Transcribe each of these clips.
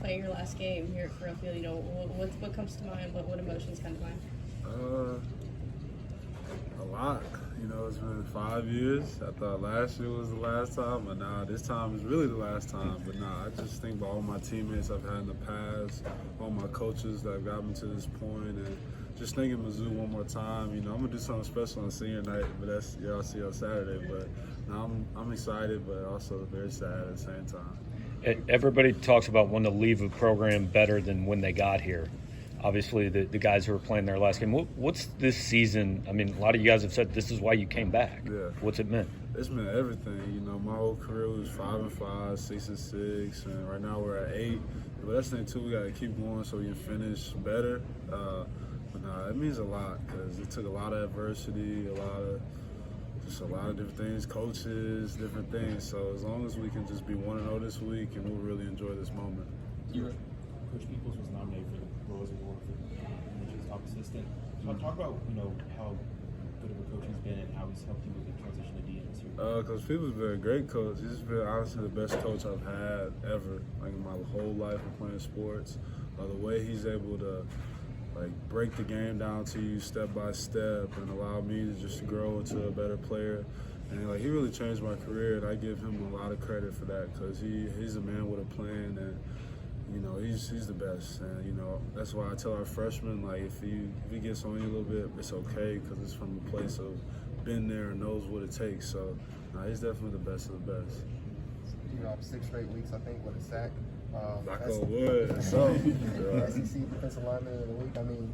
playing your last game here at Fairfield Field? You know, what comes to mind? What emotions come to mind? A lot. You know, it's been 5 years. I thought last year was the last time, but now this time is really the last time. But nah, I just think about all my teammates I've had in the past, all my coaches that have got me to this point, and just thinking Mizzou one more time. You know, I'm gonna do something special on senior night, but that's y'all see on Saturday. But now I'm excited, but also very sad at the same time. Everybody talks about wanting to leave a program better than when they got here. Obviously, the guys who are playing their last game. What's this season? I mean, a lot of you guys have said this is why you came back. Yeah. What's it meant? It's meant everything. You know, my whole career was 5-5, 6-6, and right now we're at 8. But that's the thing too. We got to keep going so we can finish better. But nah, it means a lot because it took a lot of adversity, a lot of different things, coaches, different things. So as long as we can just be 1-0 this week, and we'll really enjoy this moment. Coach Peoples was nominated for the Rose Award for Mitchell's top assistant. Talk about how good of a coach he's been and how he's helped you with the transition to D this year. Coach Peoples has been a great coach. He's been honestly the best coach I've had ever, like in my whole life of playing sports. The way he's able to break the game down to you step by step and allow me to just grow into a better player. And he really changed my career, and I give him a lot of credit for that because he's a man with a plan, and you know, he's the best. And you know, that's why I tell our freshmen, if he gets on you a little bit, it's okay because it's from a place of been there and knows what it takes. So he's definitely the best of the best. You're up 6 straight weeks, I think, with a sack. Knock on wood. So, SEC defensive lineman of the week. I mean,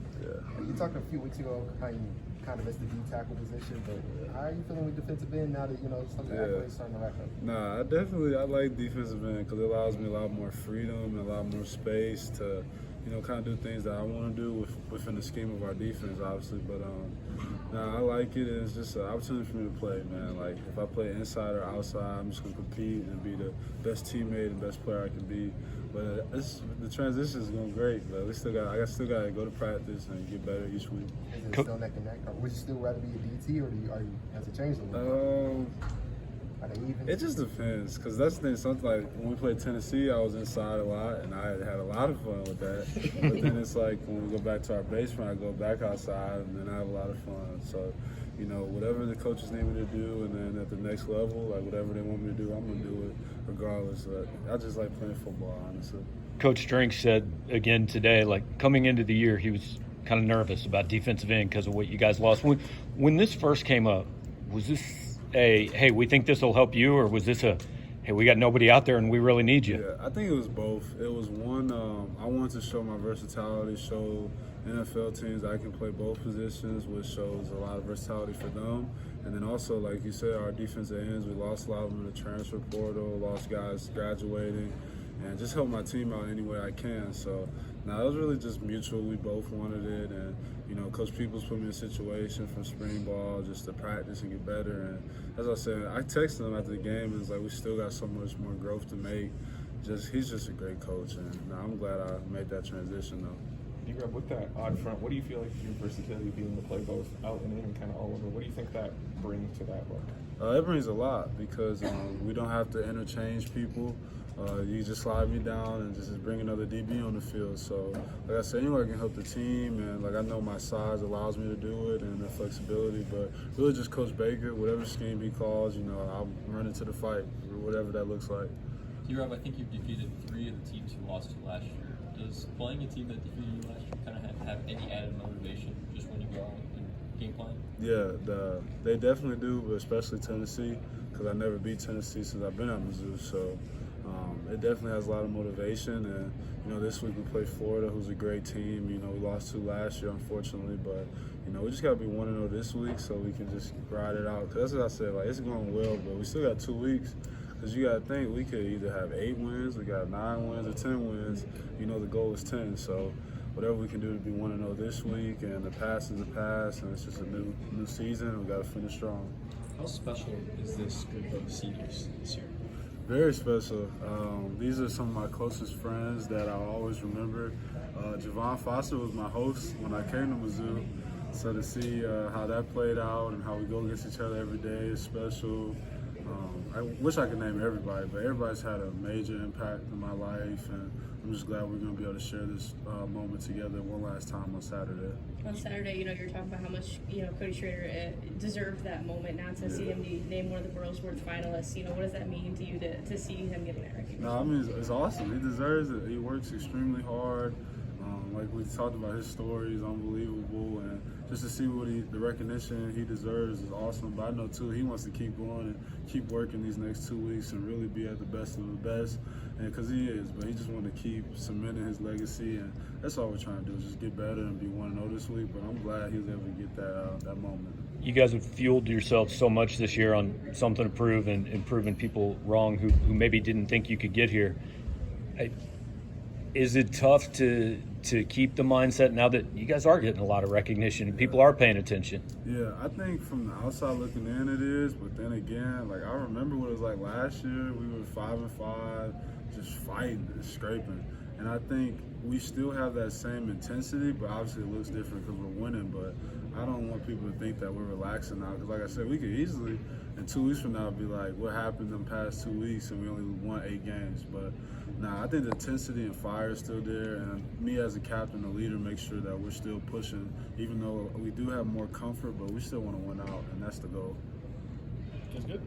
you talked a few weeks ago how you kind of missed the D tackle position, but how are you feeling with defensive end now that some of the accolades starting to rack up? Nah, I like defensive end because it allows me a lot more freedom and a lot more space to, kind of do things that I want to do within the scheme of our defense, obviously. But I like it. And it's just an opportunity for me to play, man. If I play inside or outside, I'm just gonna compete and be the best teammate and best player I can be. But the transition is going great. But I still got to go to practice and get better each week. Is it still neck and neck? Or would you still rather be a DT, or has it changed a little bit? Are they even? It just depends, because that's the thing. Something when we played Tennessee, I was inside a lot, and I had a lot of fun with that. But then it's when we go back to our basement, I go back outside, and then I have a lot of fun. So, whatever the coaches need me to do, and then at the next level, whatever they want me to do, I'm gonna do it regardless. But I just like playing football, honestly. Coach Drink said again today, coming into the year, he was kind of nervous about defensive end because of what you guys lost. When this first came up, was this hey, we think this will help you, or was this hey, we got nobody out there and we really need you? Yeah, I think it was both. It was one, I wanted to show my versatility, show NFL teams that I can play both positions, which shows a lot of versatility for them. And then also, like you said, our defensive ends, we lost a lot of them in the transfer portal, lost guys graduating, and just help my team out any way I can. So now it was really just mutual. We both wanted it, and Coach Peoples put me in a situation from spring ball just to practice and get better. And as I said, I texted him after the game, and it's we still got so much more growth to make. He's just a great coach, and I'm glad I made that transition though. D-Rob, with that odd front, what do you feel like your versatility being able to play both out and in and kind of all over? What do you think that brings to that look? It brings a lot because we don't have to interchange people. You just slide me down and just bring another DB on the field. So, like I said, I can help the team, and I know my size allows me to do it and the flexibility. But really, just Coach Baker, whatever scheme he calls, I'll run into the fight, whatever that looks like. D-Rob, I think you've defeated 3 of the teams you lost to last year. Does playing a team that defeated you last year kind of have any added motivation just when you go out and game plan? Yeah, they definitely do, but especially Tennessee, because I never beat Tennessee since I've been at Mizzou. So it definitely has a lot of motivation. And this week we play Florida, who's a great team. We lost 2 last year, unfortunately, but we just got to be 1-0 this week so we can just ride it out. Because that's what I said, it's going well, but we still got 2 weeks. Because you got to think, we could either have 8 wins, we got 9 wins, or 10 wins. The goal is 10. So whatever we can do to be 1-0 this week, and the past is the past, and it's just a new season, and we got to finish strong. How special is this group of seniors this year? Very special. These are some of my closest friends that I'll always remember. Javon Foster was my host when I came to Mizzou. So to see how that played out and how we go against each other every day is special. I wish I could name everybody, but everybody's had a major impact in my life, and I'm just glad we're going to be able to share this moment together one last time on Saturday. On Saturday, you were talking about how much, Cody Schrader deserved that moment. Now to see him be named one of the Burroughs Awards finalists, what does that mean to you to see him getting that recognition? No, I mean, it's awesome. He deserves it. He works extremely hard. Like we talked about, his story is unbelievable, and just to see the recognition he deserves is awesome. But I know too, he wants to keep going and keep working these next 2 weeks and really be at the best of the best, and because he is. But he just want to keep cementing his legacy, and that's all we're trying to do is just get better and be 1-0 this week. But I'm glad he was able to get that moment. You guys have fueled yourselves so much this year on something to prove and proving people wrong who maybe didn't think you could get here. Is it tough to keep the mindset now that you guys are getting a lot of recognition and people are paying attention? Yeah, I think from the outside looking in it is, but then again, like I remember what it was like last year. We were 5-5, just fighting and scraping. And I think we still have that same intensity, but obviously it looks different because we're winning. But I don't want people to think that we're relaxing now, because like I said, we could easily, in 2 weeks from now, be like, what happened in the past 2 weeks and we only won 8 games. But nah, I think the intensity and fire is still there, and me as a captain, a leader, make sure that we're still pushing, even though we do have more comfort, but we still want to win out, and that's the goal. That's good.